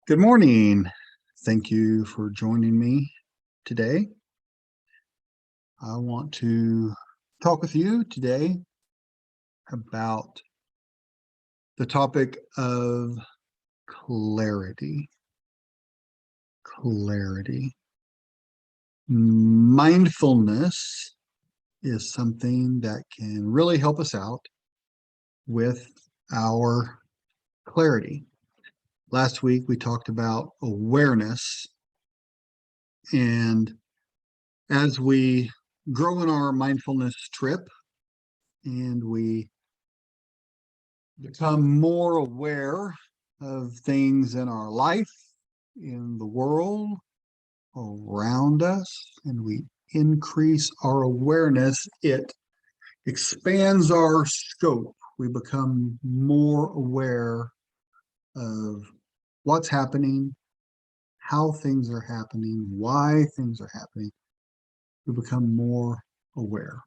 Good morning. Thank you for joining me today. I want to talk with you today about the topic of clarity. Clarity. Mindfulness is something that can really help us out with our clarity. Last week we talked about awareness, and as we grow in our mindfulness trip and we become more aware of things in our life, in the world around us, and we increase our awareness, it expands our scope. We become more aware of what's happening, how things are happening, why things are happening. We become more aware.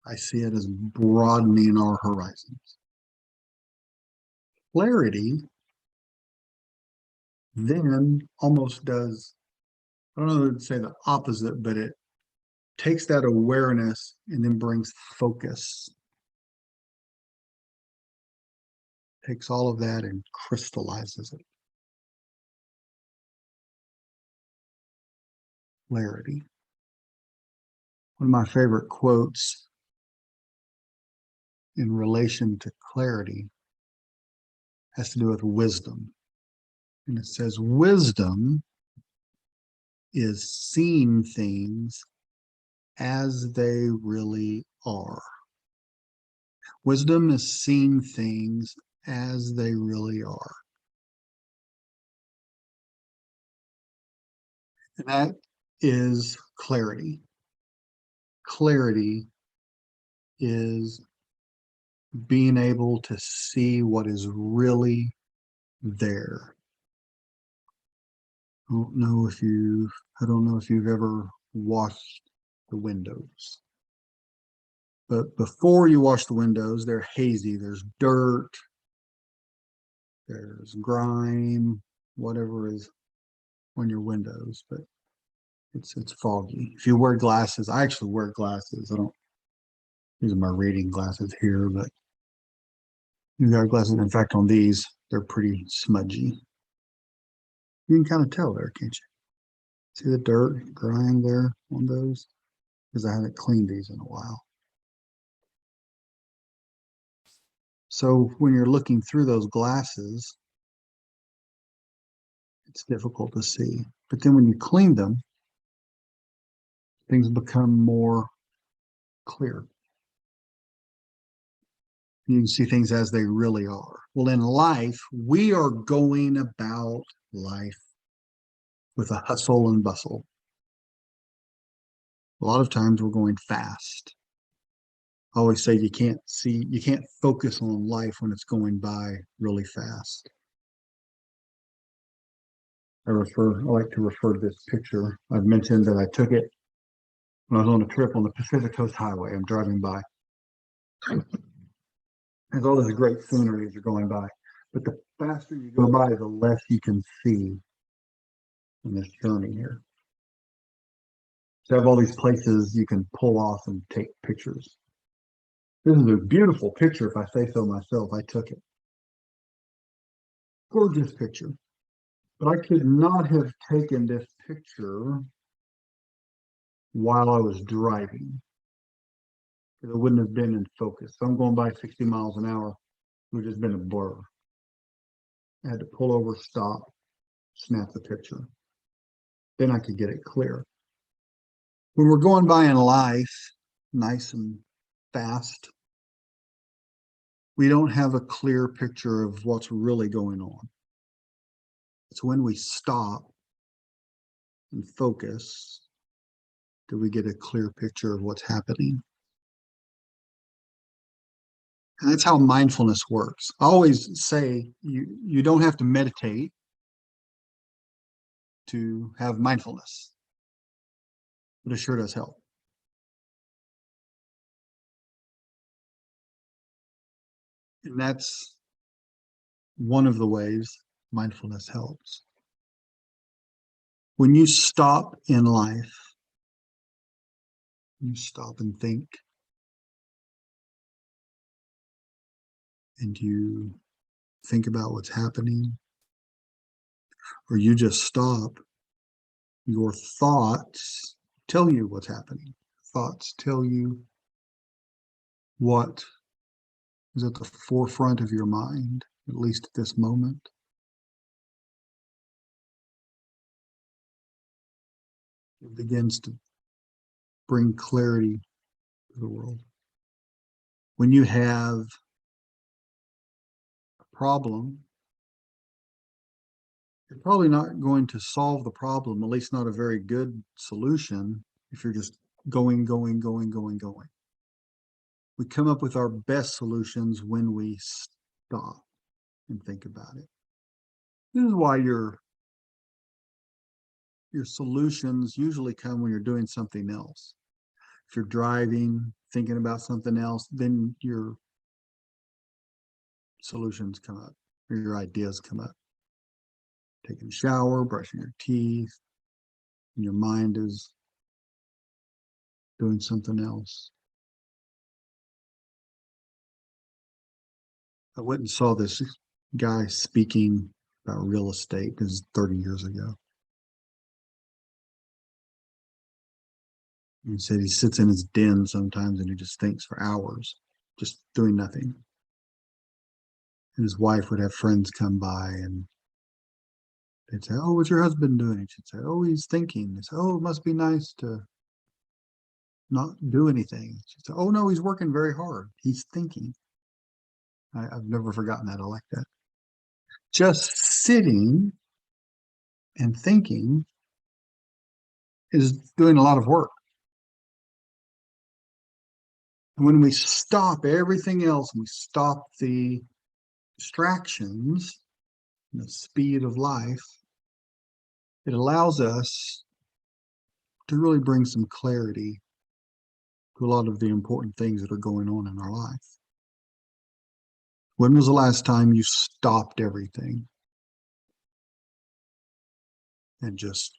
I see it as broadening our horizons. Clarity then almost does, I don't know, to say the opposite, but it takes that awareness and then brings focus, takes all of that and crystallizes it. Clarity. One of my favorite quotes in relation to clarity has to do with wisdom. And it says, wisdom is seeing things as they really are. Wisdom is seeing things as they really are. And that is clarity. Clarity is being able to see what is really there. I don't know if you've ever washed the windows. But before you wash the windows, they're hazy. There's dirt, there's grime, whatever is on your windows, but it's foggy. If you wear glasses, I actually wear glasses. I don't use my reading glasses here, but you got glasses. In fact, on these, they're pretty smudgy. You can kind of tell there, can't you? See the dirt, grime there on those? Because I haven't cleaned these in a while. So when you're looking through those glasses, it's difficult to see. But then when you clean them, things become more clear. You can see things as they really are. Well, in life, we are going about life with a hustle and bustle. A lot of times we're going fast. I always say you can't focus on life when it's going by really fast. I like to refer to this picture. I've mentioned that I took it when I was on a trip on the Pacific Coast Highway. I'm driving by. There's all these great scenery as you're going by. But the faster you go by, the less you can see in this journey here. So I have all these places you can pull off and take pictures. This is a beautiful picture, if I say so myself. I took it. Gorgeous picture. But I could not have taken this picture while I was driving. It wouldn't have been in focus. So I'm going by 60 miles an hour. It would have just been a blur. I had to pull over, stop, snap the picture. Then I could get it clear. When we're going by in life, nice and fast, we don't have a clear picture of what's really going on. It's when we stop and focus that we get a clear picture of what's happening. And that's how mindfulness works. I always say you don't have to meditate to have mindfulness, but it sure does help. And one of the ways mindfulness helps. When you stop in life, you stop and think, and you think about what's happening, or you just stop, your thoughts tell you what's happening. Thoughts tell you what is at the forefront of your mind, at least at this moment. It begins to bring clarity to the world. When you have a problem, you're probably not going to solve the problem, at least not a very good solution, if you're just going. We come up with our best solutions when we stop and think about it. This is why your solutions usually come when you're doing something else. If you're driving, thinking about something else, then your solutions come up, or your ideas come up. Taking a shower, brushing your teeth, and your mind is doing something else. I went and saw this guy speaking about real estate. This is 30 years ago. He said he sits in his den sometimes and he just thinks for hours, just doing nothing. And his wife would have friends come by and they'd say, "Oh, what's your husband doing?" She'd say, "Oh, he's thinking." They say, "Oh, it must be nice to not do anything." She'd say, "Oh, no, he's working very hard. He's thinking." I've never forgotten that. I like that. Just sitting and thinking is doing a lot of work. And when we stop everything else, we stop the distractions, the speed of life, it allows us to really bring some clarity to a lot of the important things that are going on in our life. When was the last time you stopped everything and just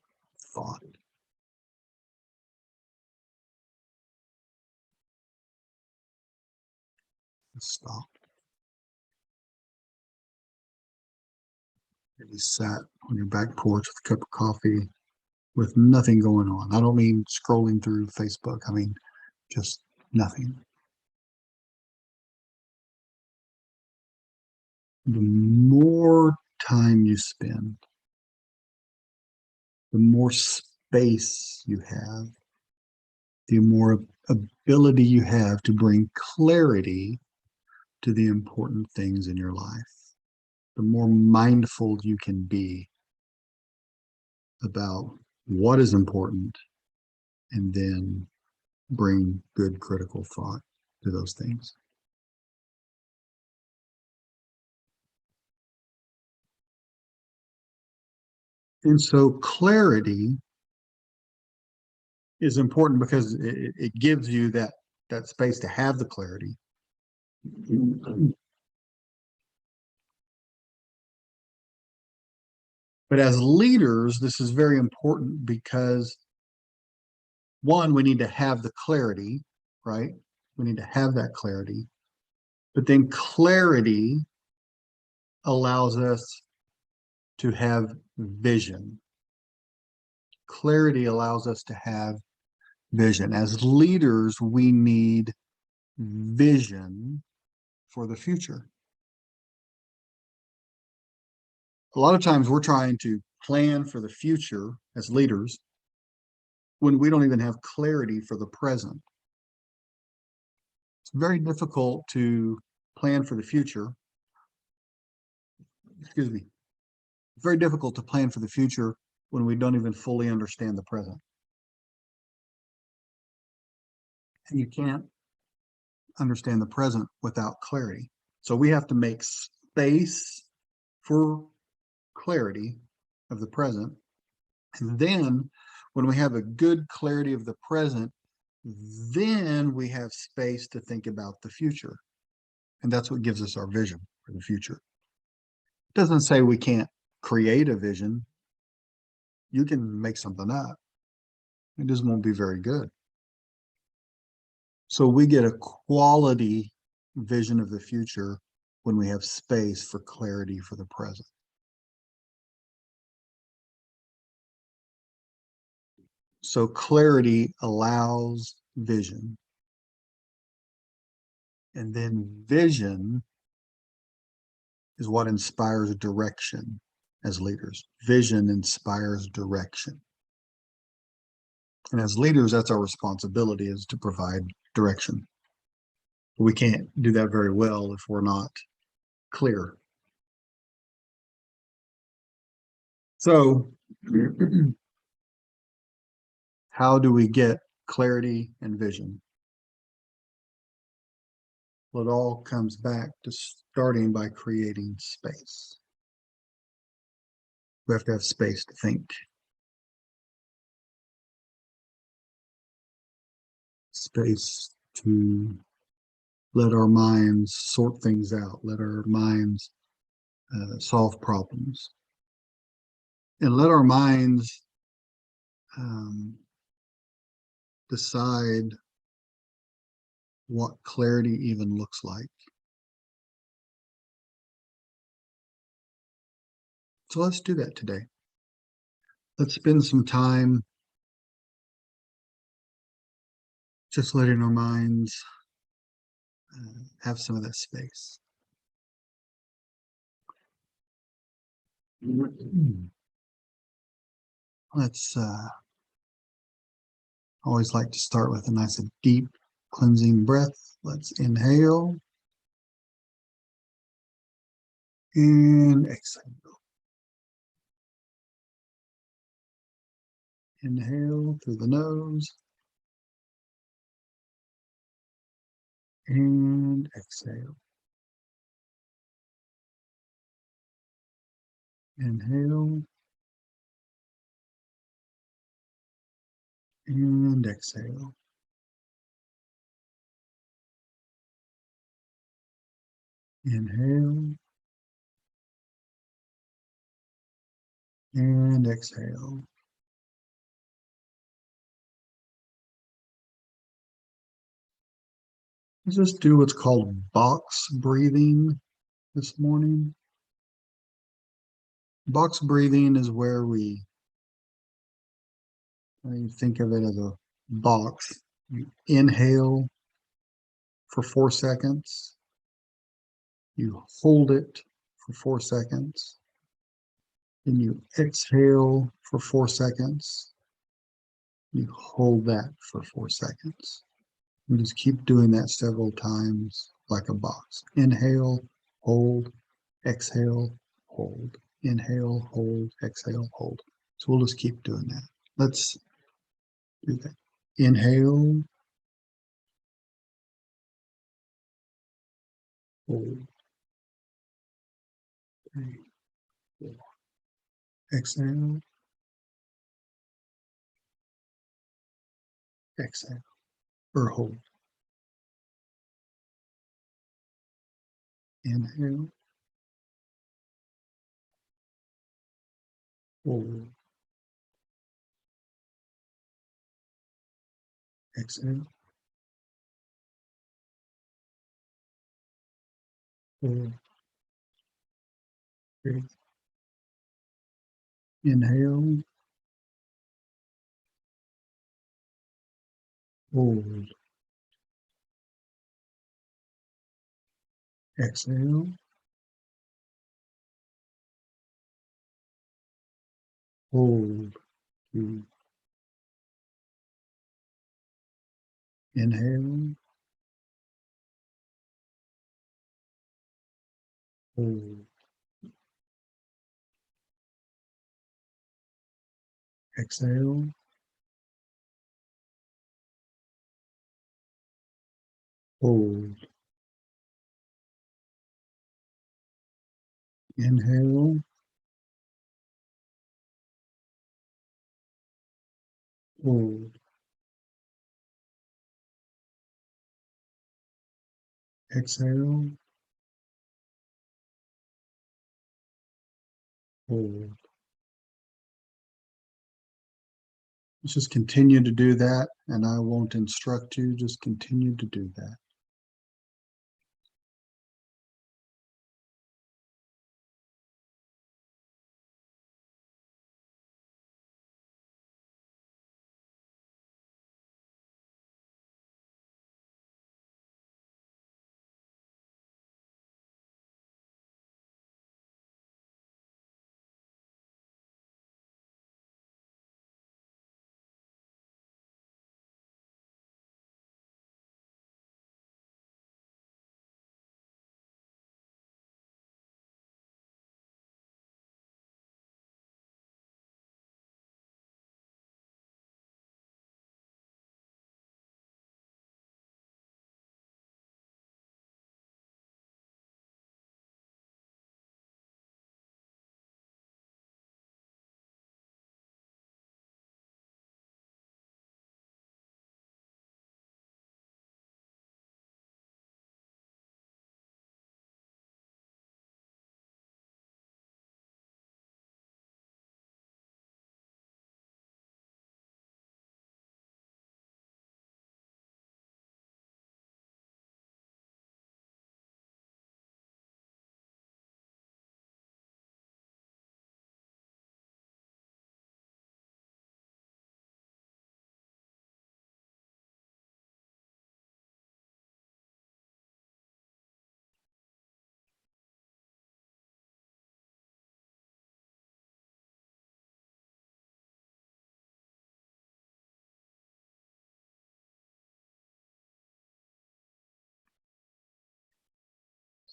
thought? Stop. Maybe sat on your back porch with a cup of coffee with nothing going on. I don't mean scrolling through Facebook. I mean just nothing. The more time you spend, the more space you have, the more ability you have to bring clarity to the important things in your life. The more mindful you can be about what is important and then bring good critical thought to those things. And so clarity is important because it gives you that space to have the clarity. But as leaders, this is very important because one, we need to have the clarity, right? We need to have that clarity. But then clarity allows us to have vision. Clarity allows us to have vision. As leaders, we need vision for the future. A lot of times we're trying to plan for the future as leaders when we don't even have clarity for the present. It's very difficult to plan for the future. Excuse me. It's very difficult to plan for the future when we don't even fully understand the present. And you can't understand the present without clarity. So we have to make space for clarity of the present. And then when we have a good clarity of the present, then we have space to think about the future. And that's what gives us our vision for the future. Doesn't say we can't create a vision. You can make something up. It just won't be very good. So we get a quality vision of the future when we have space for clarity for the present. So clarity allows vision. And then vision is what inspires direction as leaders. Vision inspires direction. And as leaders, that's our responsibility, is to provide direction. We can't do that very well if we're not clear. So how do we get clarity and vision? Well, it all comes back to starting by creating space. We have to have space to think. Space to let our minds sort things out, let our minds solve problems, and let our minds um, decide what clarity even looks like. So let's do that today. Let's spend some time just letting our minds have some of that space. Let's always like to start with a nice deep cleansing breath. Let's inhale and exhale. Inhale through the nose and exhale. Inhale and exhale. Inhale and exhale. Let's just do what's called box breathing this morning. Box breathing is where you think of it as a box. You inhale for 4 seconds. You hold it for 4 seconds. Then you exhale for 4 seconds. You hold that for 4 seconds. You just keep doing that several times like a box. Inhale, hold, exhale, hold. Inhale, hold, exhale, hold. So we'll just keep doing that. Let's do that. Inhale, hold, 3, 4. Exhale, exhale, or hold. Inhale, hold, exhale, hold, breathe. Inhale, hold, exhale, hold, 2. Inhale, hold, exhale, hold. Inhale, hold, exhale, Hold. Let's just continue to do that, and I won't instruct you. Just continue to do that.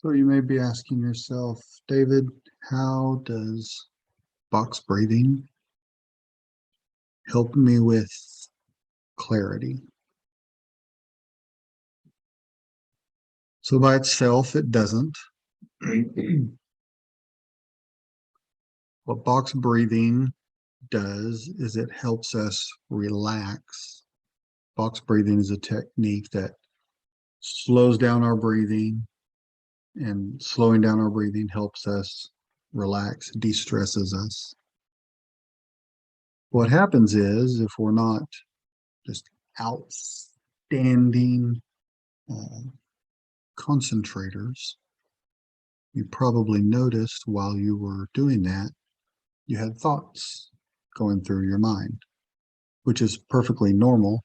So you may be asking yourself, David, how does box breathing help me with clarity? So by itself, it doesn't. What box breathing does is it helps us relax. Box breathing is a technique that slows down our breathing, and slowing down our breathing helps us relax, de-stresses us. What happens is if we're not just outstanding uh, concentrators, you probably noticed while you were doing that, you had thoughts going through your mind, which is perfectly normal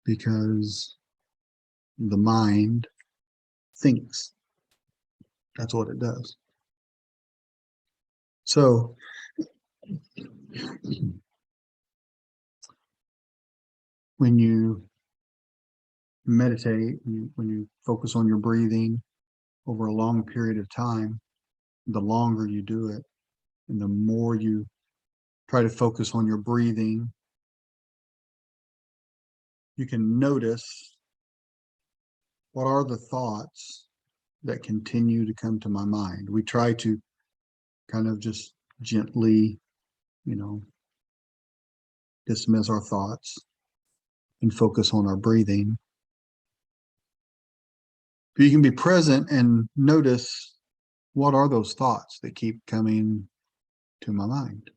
because the mind thinks. That's what it does. So when you meditate, when you focus on your breathing over a long period of time, the longer you do it and the more you try to focus on your breathing, you can notice what are the thoughts that continue to come to my mind. We try to kind of just gently, you know, dismiss our thoughts and focus on our breathing. But you can be present and notice what are those thoughts that keep coming to my mind.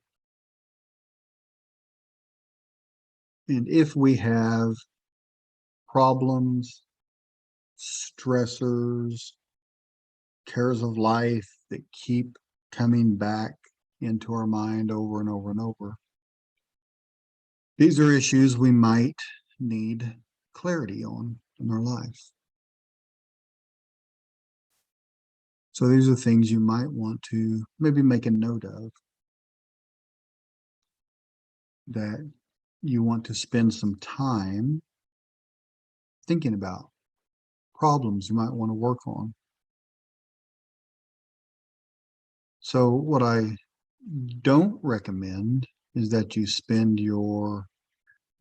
And if we have problems, stressors, cares of life that keep coming back into our mind over and over and over, these are issues we might need clarity on in our life. So these are things you might want to maybe make a note of, that you want to spend some time thinking about, problems you might want to work on. So what I don't recommend is that you spend your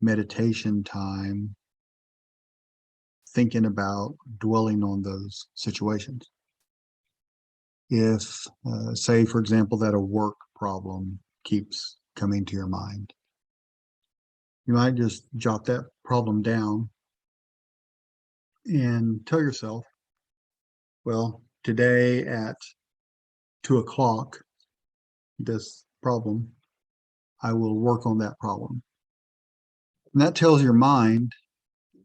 meditation time thinking about dwelling on those situations. If, say, for example, that a work problem keeps coming to your mind, you might just jot that problem down and tell yourself, well, today at 2 o'clock, this problem, I will work on that problem. And that tells your mind,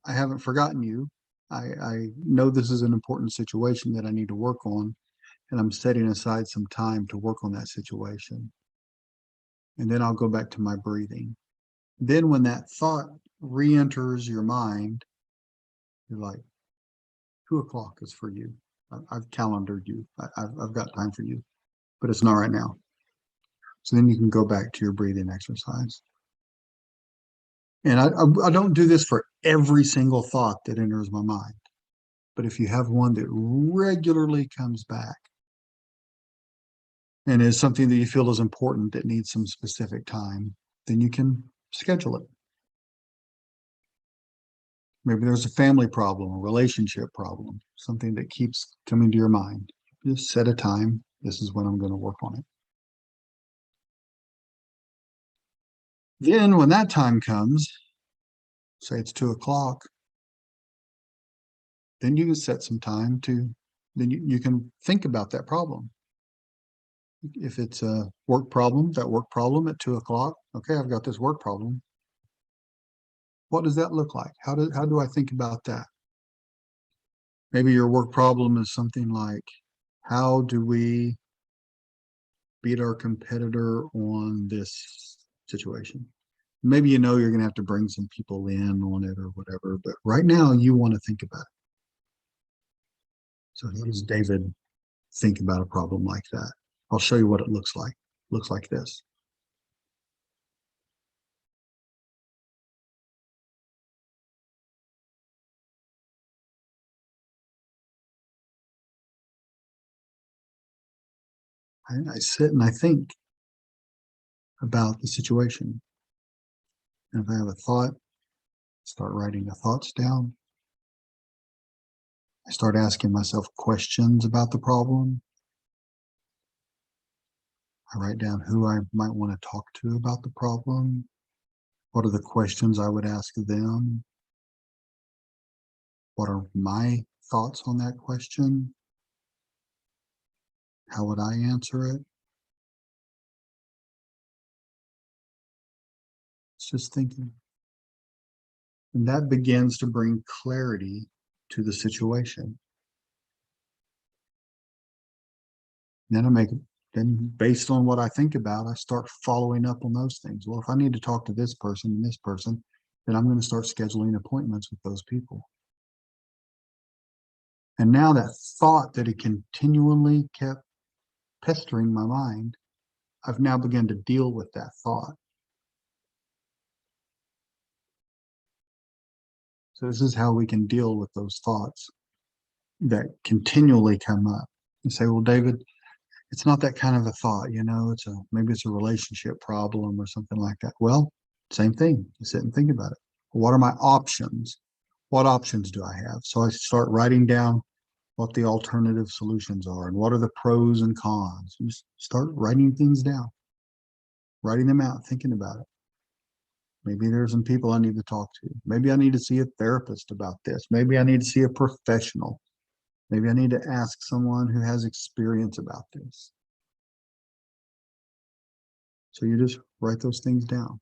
I haven't forgotten you. I know this is an important situation that I need to work on, and I'm setting aside some time to work on that situation. And then I'll go back to my breathing. Then when that thought re-enters your mind, you're like, 2 o'clock is for you. I've calendared you. I've got time for you, but it's not right now. So then you can go back to your breathing exercise. And I don't do this for every single thought that enters my mind. But if you have one that regularly comes back and is something that you feel is important that needs some specific time, then you can schedule it. Maybe there's a family problem, a relationship problem, something that keeps coming to your mind. Just set a time. This is when I'm going to work on it. Then when that time comes, say it's 2 o'clock, then you can set some time to, then you can think about that problem. If it's a work problem, that work problem at 2 o'clock, okay, I've got this work problem. What does that look like? How do I think about that? Maybe your work problem is something like, how do we beat our competitor on this situation? Maybe you know you're going to have to bring some people in on it or whatever, but right now you want to think about it. So how does David think about a problem like that? I'll show you what it looks like. It looks like this. I sit and I think about the situation. And if I have a thought, start writing the thoughts down. I start asking myself questions about the problem. I write down who I might want to talk to about the problem. What are the questions I would ask them? What are my thoughts on that question? How would I answer it? It's just thinking. And that begins to bring clarity to the situation. Then based on what I think about, I start following up on those things. Well, if I need to talk to this person and this person, then I'm going to start scheduling appointments with those people. And now that thought that it continually kept pestering my mind, I've now begun to deal with that thought. So this is how we can deal with those thoughts that continually come up. You say, well, David, it's not that kind of a thought, maybe it's a relationship problem or something like that. Well, same thing. You sit and think about it. What are my options? What options do I have? So I start writing down what the alternative solutions are and what are the pros and cons. You start writing things down, writing them out, thinking about it. Maybe there's some people I need to talk to. Maybe I need to see a therapist about this. Maybe I need to see a professional. Maybe I need to ask someone who has experience about this. So you just write those things down.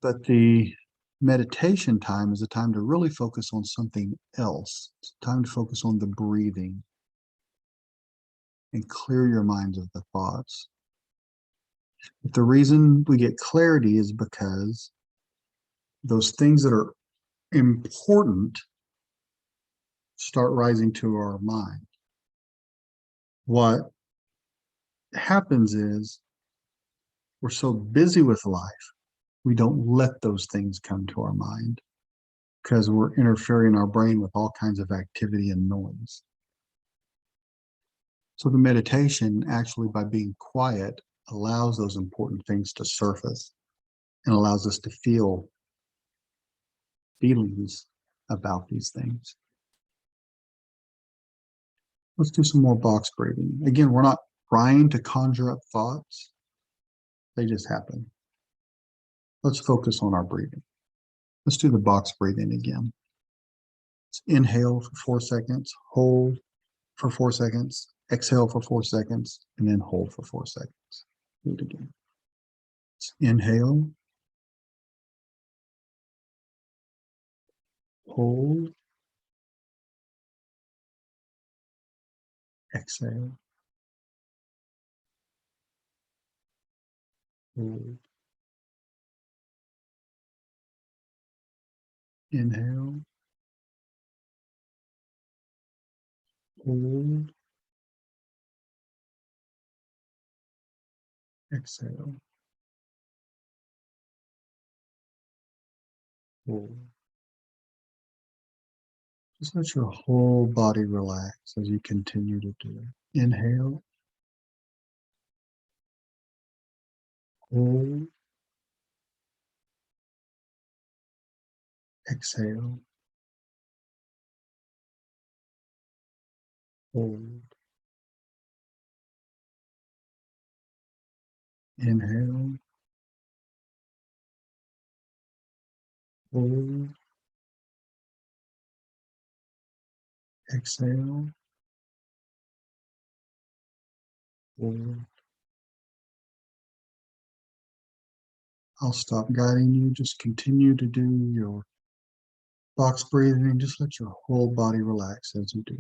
But the meditation time is a time to really focus on something else. It's time to focus on the breathing and clear your minds of the thoughts. But the reason we get clarity is because those things that are important start rising to our mind. What happens is we're so busy with life, we don't let those things come to our mind because we're interfering our brain with all kinds of activity and noise. So the meditation, actually, by being quiet, allows those important things to surface and allows us to feel feelings about these things. Let's do some more box breathing. Again, we're not trying to conjure up thoughts. They just happen. Let's focus on our breathing. Let's do the box breathing again. Let's inhale for 4 seconds, hold, for 4 seconds, exhale for 4 seconds, and then hold for 4 seconds. Do it again. Inhale, hold, exhale, hold, inhale, hold, exhale, hold. Just let your whole body relax as you continue to do it. Inhale, hold, exhale, hold, inhale, hold, exhale, hold. I'll stop guiding you. Just continue to do your box breathing and just let your whole body relax as you do.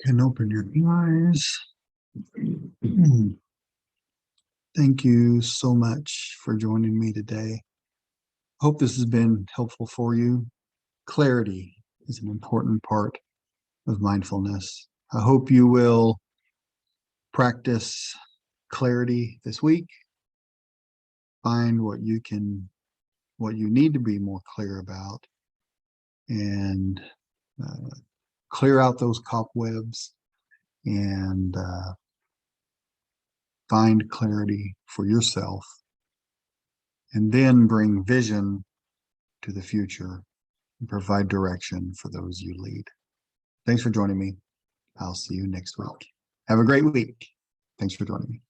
And open your eyes. Thank you so much for joining me today. Hope this has been helpful for you. Clarity is an important part of mindfulness. I hope you will practice clarity this week. Find what you need to be more clear about, and clear out those cobwebs and find clarity for yourself, and then bring vision to the future and provide direction for those you lead. Thanks for joining me. I'll see you next week. Have a great week. Thanks for joining me.